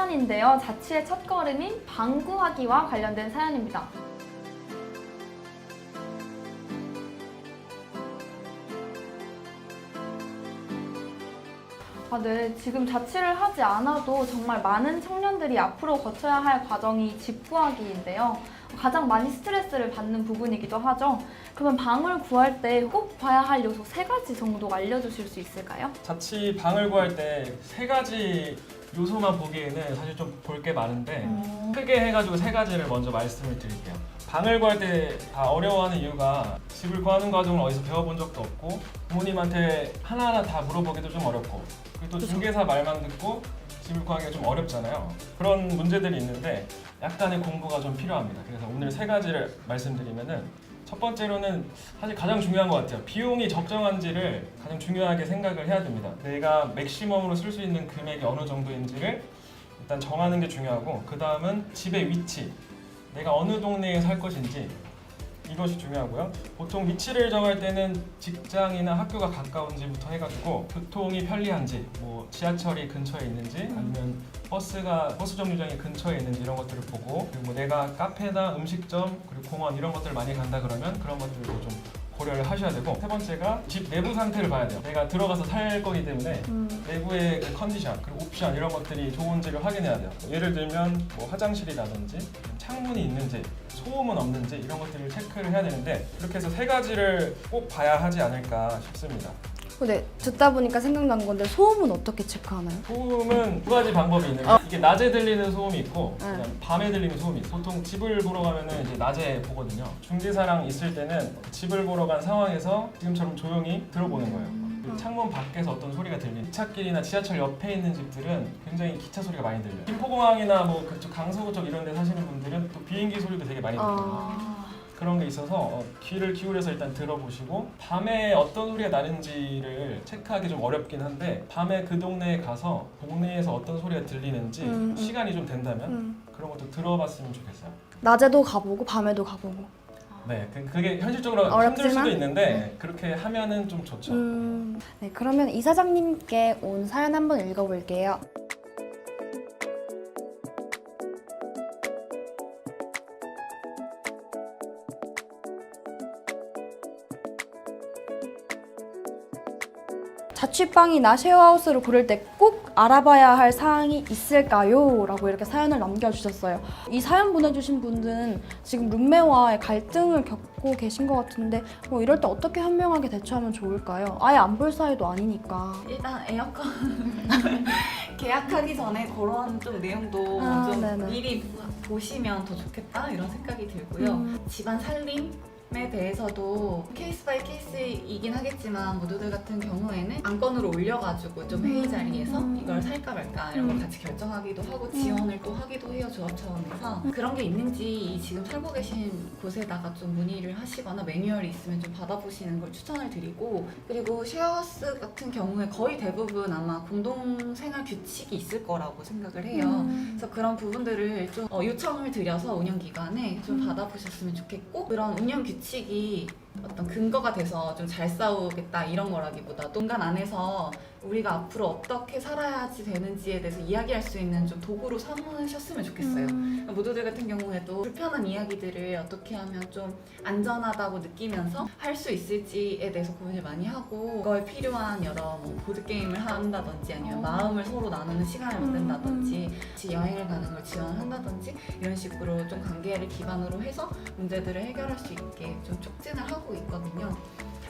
사연인데요. 자취의 첫걸음인 방 구하기와 관련된 사연입니다. 네. 지금 자취를 하지 않아도 정말 많은 청년들이 앞으로 거쳐야 할 과정이 집 구하기인데요. 가장 많이 스트레스를 받는 부분이기도 하죠. 그러면 방을 구할 때 꼭 봐야 할 요소 3가지 정도 알려주실 수 있을까요? 자취 방을 구할 때 3가지 요소만 보기에는 사실 좀 볼 게 많은데 크게 해가지고 3가지를 먼저 말씀을 드릴게요. 방을 구할 때 다 어려워하는 이유가 집을 구하는 과정을 어디서 배워본 적도 없고 부모님한테 하나하나 다 물어보기도 좀 어렵고 그리고 또 중개사 말만 듣고 집을 구하기가 좀 어렵잖아요. 그런 문제들이 있는데 약간의 공부가 좀 필요합니다. 그래서 오늘 3가지를 말씀드리면은 첫 번째로는 사실 가장 중요한 것 같아요. 비용이 적정한지를 가장 중요하게 생각을 해야 됩니다. 내가 맥시멈으로 쓸 수 있는 금액이 어느 정도인지를 일단 정하는 게 중요하고 그 다음은 집의 위치, 내가 어느 동네에 살 것인지 이것이 중요하고요. 보통 위치를 정할 때는 직장이나 학교가 가까운지부터 해가지고 교통이 편리한지, 뭐 지하철이 근처에 있는지, 아니면 버스 정류장이 근처에 있는지 이런 것들을 보고 그리고 뭐 내가 카페나 음식점 그리고 공원 이런 것들을 많이 간다 그러면 그런 것들도 좀 고려를 하셔야 되고 세 번째가 집 내부 상태를 봐야 돼요. 내가 들어가서 살 거기 때문에 내부의 그 컨디션 그리고 옵션 이런 것들이 좋은지를 확인해야 돼요. 예를 들면 뭐 화장실이라든지 창문이 있는지 소음은 없는지 이런 것들을 체크를 해야 되는데 이렇게 해서 3가지를 꼭 봐야 하지 않을까 싶습니다. 근데 듣다 보니까 생각난 건데 소음은 어떻게 체크하나요? 소음은 2가지 방법이 있는데 이게 낮에 들리는 소음이 있고 그다음에 밤에 들리는 소음이 있고 보통 집을 보러 가면은 이제 낮에 보거든요. 중개사랑 있을 때는 집을 보러 간 상황에서 지금처럼 조용히 들어보는 거예요. 창문 밖에서 어떤 소리가 들리는 기찻길이나 지하철 옆에 있는 집들은 굉장히 기차 소리가 많이 들려요. 김포공항이나 뭐 그쪽 강서구 쪽 이런 데 사시는 분들은 또 비행기 소리도 되게 많이 들어요. 그런 게 있어서 귀를 기울여서 일단 들어보시고 밤에 어떤 소리가 나는지를 체크하기 좀 어렵긴 한데 밤에 그 동네에 가서 동네에서 어떤 소리가 들리는지 시간이 좀 된다면 그런 것도 들어봤으면 좋겠어요. 낮에도 가보고 밤에도 가보고. 네, 그게 현실적으로 힘들 수도 있는데 그렇게 하면은 좀 좋죠. 네, 그러면 이사장님께 온 사연 한번 읽어볼게요. 자취방이나 쉐어하우스를 고를 때 꼭 알아봐야 할 사항이 있을까요? 라고 이렇게 사연을 남겨주셨어요. 이 사연 보내주신 분은 지금 룸메와의 갈등을 겪고 계신 것 같은데 뭐 이럴 때 어떻게 현명하게 대처하면 좋을까요? 아예 안 볼 사이도 아니니까. 일단 에어컨 계약하기 전에 그런 좀 내용도 좀 네네. 미리 보시면 더 좋겠다 이런 생각이 들고요. 집안 살림에 대해서도 케이스 바이 케이스이긴 하겠지만 모두들 같은 경우에는 안건으로 올려가지고 좀 회의 자리에서 이걸 살까 말까 이런 걸 같이 결정하기도 하고 지원을 또 하기도 해요. 조합 차원에서 그런 게 있는지 지금 살고 계신 곳에다가 좀 문의를 하시거나 매뉴얼이 있으면 좀 받아보시는 걸 추천을 드리고 그리고 쉐어하우스 같은 경우에 거의 대부분 아마 공동생활 규칙이 있을 거라고 생각을 해요. 그래서 그런 부분들을 좀 요청을 드려서 운영기관에 좀 받아보셨으면 좋겠고 그런 운영 규칙이 어떤 근거가 돼서 좀 잘 싸우겠다 이런 거라기보다 공간 안에서 우리가 앞으로 어떻게 살아야지 되는지에 대해서 이야기할 수 있는 좀 도구로 삼으셨으면 좋겠어요. 모두들 같은 경우에도 불편한 이야기들을 어떻게 하면 좀 안전하다고 느끼면서 할 수 있을지에 대해서 고민을 많이 하고 그거에 필요한 여러 뭐 보드게임을 한다든지 아니면 마음을 서로 나누는 시간을 만든다든지 같이 여행을 가는 걸 지원한다든지 이런 식으로 좀 관계를 기반으로 해서 문제들을 해결할 수 있게 좀 촉진을 하고 있거든요.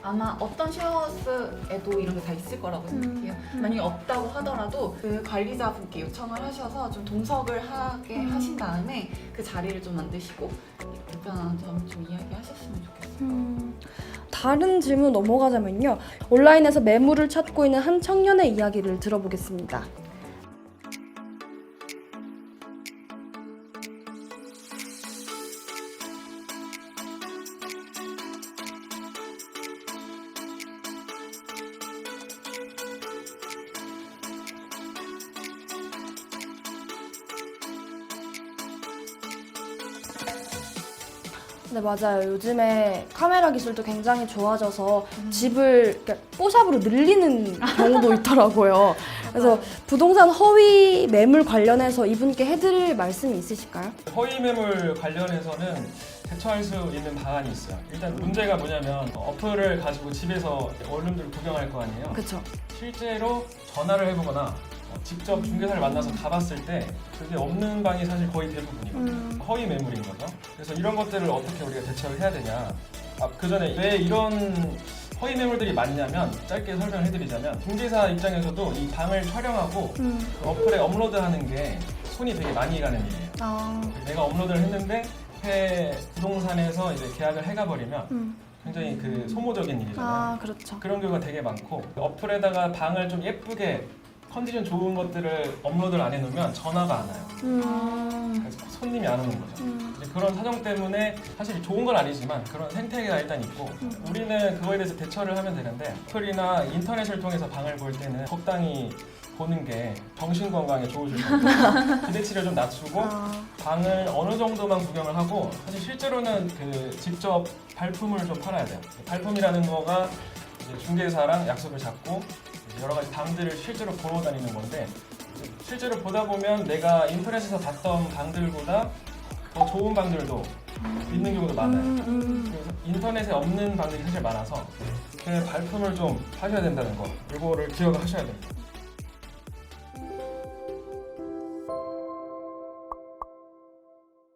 아마 어떤 쉐어하우스에도 이런 게 다 있을 거라고 생각해요. 만약에 없다고 하더라도 그 관리자분께 요청을 하셔서 좀 동석을 하게 하신 다음에 그 자리를 좀 만드시고 불편한 점 좀 이야기하셨으면 좋겠어요. 다른 질문 넘어가자면요. 온라인에서 매물을 찾고 있는 한 청년의 이야기를 들어보겠습니다. 네, 맞아요. 요즘에 카메라 기술도 굉장히 좋아져서 집을 이렇게 뽀샵으로 늘리는 경우도 있더라고요. 그래서 부동산 허위 매물 관련해서 이분께 해드릴 말씀이 있으실까요? 허위 매물 관련해서는 대처할 수 있는 방안이 있어요. 일단 문제가 뭐냐면 어플을 가지고 집에서 원룸들을 구경할 거 아니에요. 그쵸. 실제로 전화를 해보거나 직접 중개사를 만나서 가봤을 때 그게 없는 방이 사실 거의 대부분이거든요. 허위 매물인 거죠. 그래서 이런 것들을 어떻게 우리가 대처를 해야 되냐. 그 전에 왜 이런 허위 매물들이 많냐면 짧게 설명을 해드리자면 중개사 입장에서도 이 방을 촬영하고 그 어플에 업로드하는 게 손이 되게 많이 가는 일이에요. 내가 업로드를 했는데 부동산에서 이제 계약을 해가 버리면 굉장히 그 소모적인 일이잖아요. 그렇죠. 그런 경우가 되게 많고 어플에다가 방을 좀 예쁘게 컨디션 좋은 것들을 업로드를 안 해놓으면 전화가 안 와요. 그래서 손님이 안 오는 거죠. 이제 그런 사정 때문에 사실 좋은 건 아니지만 그런 생태계가 일단 있고 우리는 그거에 대해서 대처를 하면 되는데 어플이나 인터넷을 통해서 방을 볼 때는 적당히 보는 게 정신 건강에 좋으실 거예요. 기대치를 좀 낮추고 방을 어느 정도만 구경을 하고 사실 실제로는 그 직접 발품을 좀 팔아야 돼요. 발품이라는 거가 이제 중개사랑 약속을 잡고 여러 가지 방들을 실제로 보러 다니는 건데 실제로 보다 보면 내가 인터넷에서 봤던 방들보다 더 좋은 방들도 있는 경우도 많아요. 그래서 인터넷에 없는 방들이 사실 많아서 그 발품을 좀 파셔야 된다는 거 이거를 기억을 하셔야 돼요.